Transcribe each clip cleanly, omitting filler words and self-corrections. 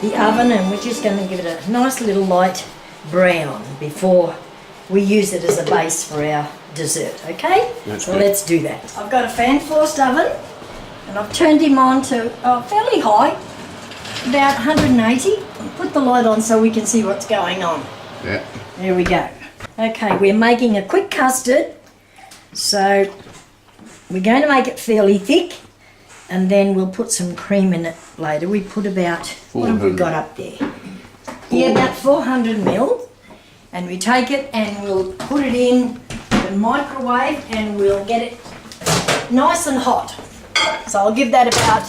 the oven, and we're just going to give it a nice little light brown before we use it as a base for our dessert, okay? That's so good. let's do that. I've got a fan forced oven and I've turned him on to fairly high, about 180. Put the light on so we can see what's going on. Yeah. There we go. Okay, we're making a quick custard, so we're going to make it fairly thick, and then we'll put some cream in it later. We put about, what have we got up there? Yeah, about 400 mil, and we take it and we'll put it in the microwave and we'll get it nice and hot. So I'll give that about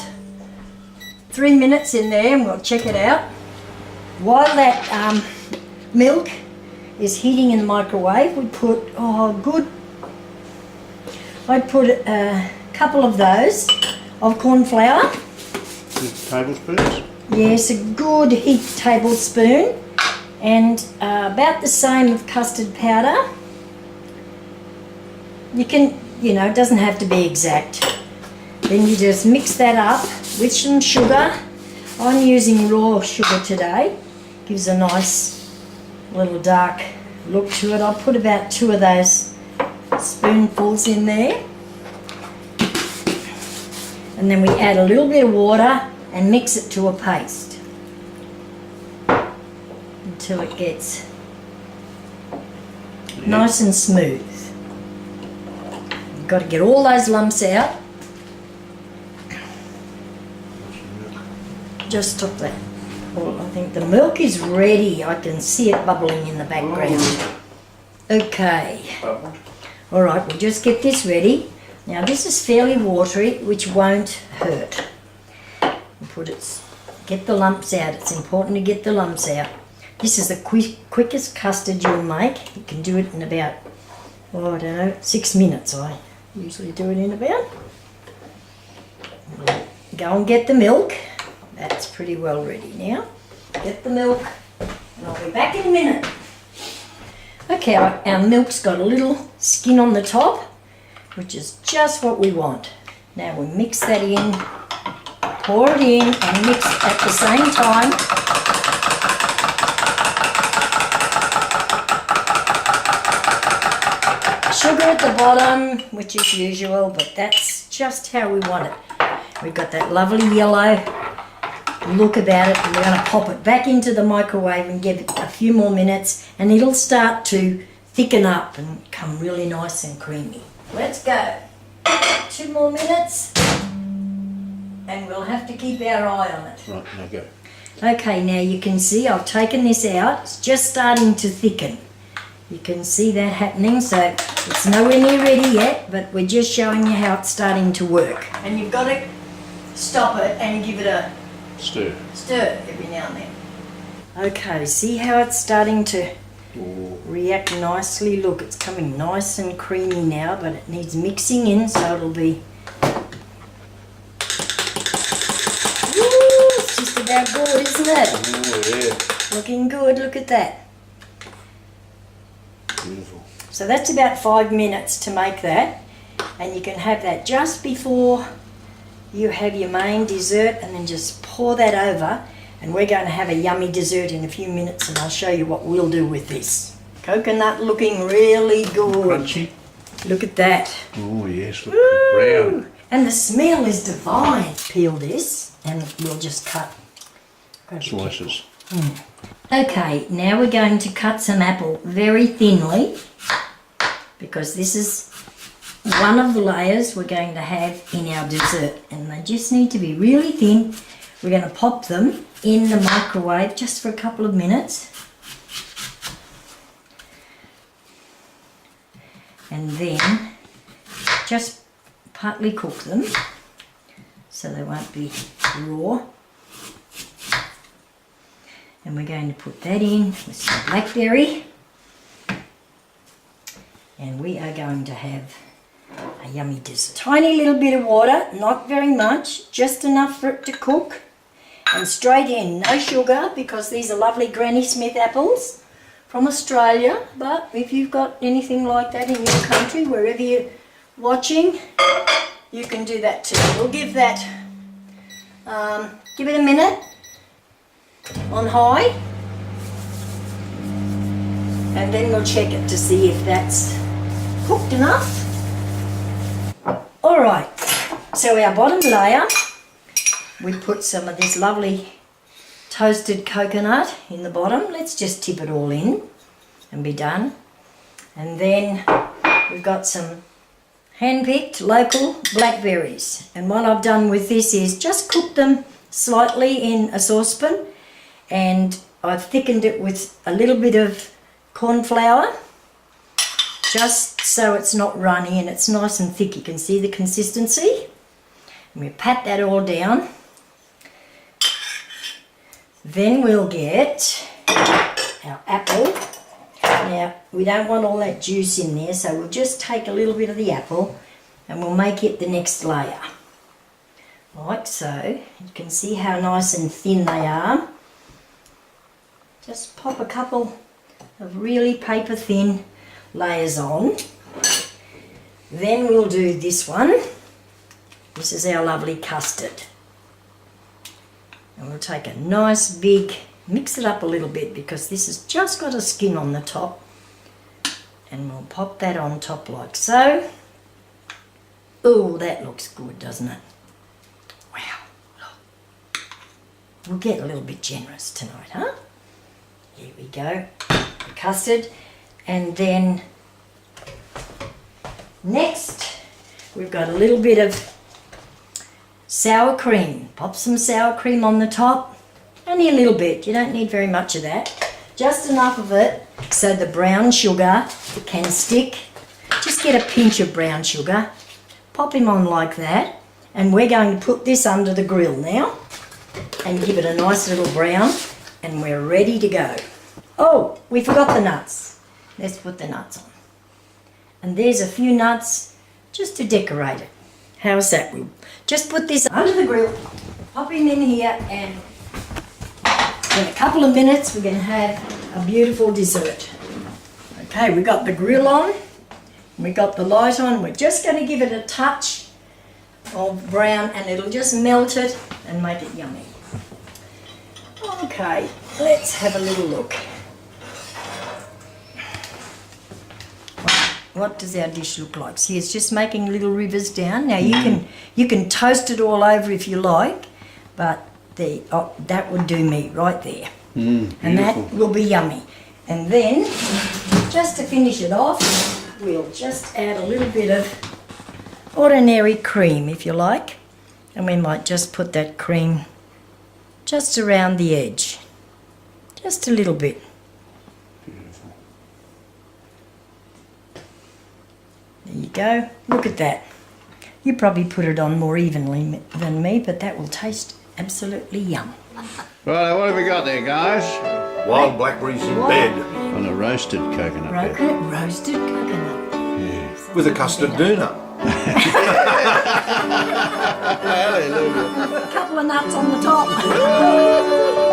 3 minutes in there and we'll check it out. While that milk is heating in the microwave, we put, I put a couple of those of corn flour. 2 tablespoons? Yes, a good heaped tablespoon, and about the same of custard powder. You can, it doesn't have to be exact. Then you just mix that up with some sugar. I'm using raw sugar today. Gives a nice little dark look to it. I'll put about 2 of those spoonfuls in there. And then we add a little bit of water and mix it to a paste until it gets nice and smooth. You've got to get all those lumps out. Just stop that. Well, I think the milk is ready. I can see it bubbling in the background. Okay. All right, we'll just get this ready. Now this is fairly watery, which won't hurt. Get the lumps out. It's important to get the lumps out. This is the quickest custard you'll make. You can do it in about, 6 minutes. I usually do it in about. Go and get the milk. That's pretty well ready now. Get the milk and I'll be back in a minute. Okay, our milk's got a little skin on the top, which is just what we want. Now we mix that in, pour it in and mix at the same time. Sugar at the bottom, which is usual, but that's just how we want it. We've got that lovely yellow look about it, and we're going to pop it back into the microwave and give it a few more minutes, and it'll start to thicken up and come really nice and creamy. Let's go. 2 more minutes and we'll have to keep our eye on it. Right, now go. Okay, now you can see I've taken this out. It's just starting to thicken. You can see that happening, so it's nowhere near ready yet, but we're just showing you how it's starting to work. And you've got to stop it and give it a stir every now and then. Okay, see how it's starting to react nicely. Look, it's coming nice and creamy now, but it needs mixing in, so it'll be... it's just about good, isn't it? Oh, yeah. Looking good, look at that. Beautiful. So that's about 5 minutes to make that, and you can have that just before you have your main dessert, and then just pour that over, and we're going to have a yummy dessert in a few minutes, and I'll show you what we'll do with this. Coconut looking really good. Crunchy. Look at that. Oh yes, look, Woo! brown. And the smell is divine. Peel this and we'll just cut Slices. Okay, now we're going to cut some apple very thinly, because this is one of the layers we're going to have in our dessert, and they just need to be really thin. We're going to pop them in the microwave just for a couple of minutes, and then just partly cook them so they won't be raw. And we're going to put that in with some blackberry, and we are going to have a yummy dessert. Tiny little bit of water, not very much, just enough for it to cook, and straight in, no sugar, because these are lovely Granny Smith apples from Australia. But if you've got anything like that in your country, wherever you're watching, you can do that too. We'll give that, give it a minute. on high, and then we'll check it to see if that's cooked enough. Alright, so our bottom layer, we put some of this lovely toasted coconut in the bottom. Let's just tip it all in and be done. And then we've got some hand-picked local blackberries. And what I've done with this is just cook them slightly in a saucepan, and I've thickened it with a little bit of corn flour, just so it's not runny and it's nice and thick. You can see the consistency. And we pat that all down. Then we'll get our apple. Now, we don't want all that juice in there, so we'll just take a little bit of the apple and we'll make it the next layer. Like so. You can see how nice and thin they are. Just pop a couple of really paper thin layers on. Then we'll do this one. This is our lovely custard. And we'll take a nice big, mix it up a little bit because this has just got a skin on the top. And we'll pop that on top like so. Oh, that looks good, doesn't it? Wow, look. We'll get a little bit generous tonight, huh? Here we go, the custard. And then next, we've got a little bit of sour cream. Pop some sour cream on the top. Only a little bit, you don't need very much of that. Just enough of it so the brown sugar can stick. Just get a pinch of brown sugar. Pop him on like that. And we're going to put this under the grill now and give it a nice little brown, and we're ready to go. Oh, we forgot the nuts. Let's put the nuts on. And there's a few nuts just to decorate it. How's that? We'll just put this under the grill, pop him in here, and in a couple of minutes we're going to have a beautiful dessert. Okay, we got the grill on, we got the light on. We're just going to give it a touch of brown and it'll just melt it and make it yummy. Okay, let's have a little look. What does our dish look like? See, it's just making little rivers down. Now you can toast it all over if you like, but that would do me right there. And that will be yummy. And then, just to finish it off, we'll just add a little bit of ordinary cream if you like. And we might just put that cream just around the edge. Just a little bit. Beautiful. There you go. Look at that. You probably put it on more evenly than me, but that will taste absolutely yum. Right, what have we got there, guys? Wild blackberries in bed On a roasted coconut bed. Roasted coconut. Yeah. with a custard doona. Hallelujah. A couple of nuts on the top.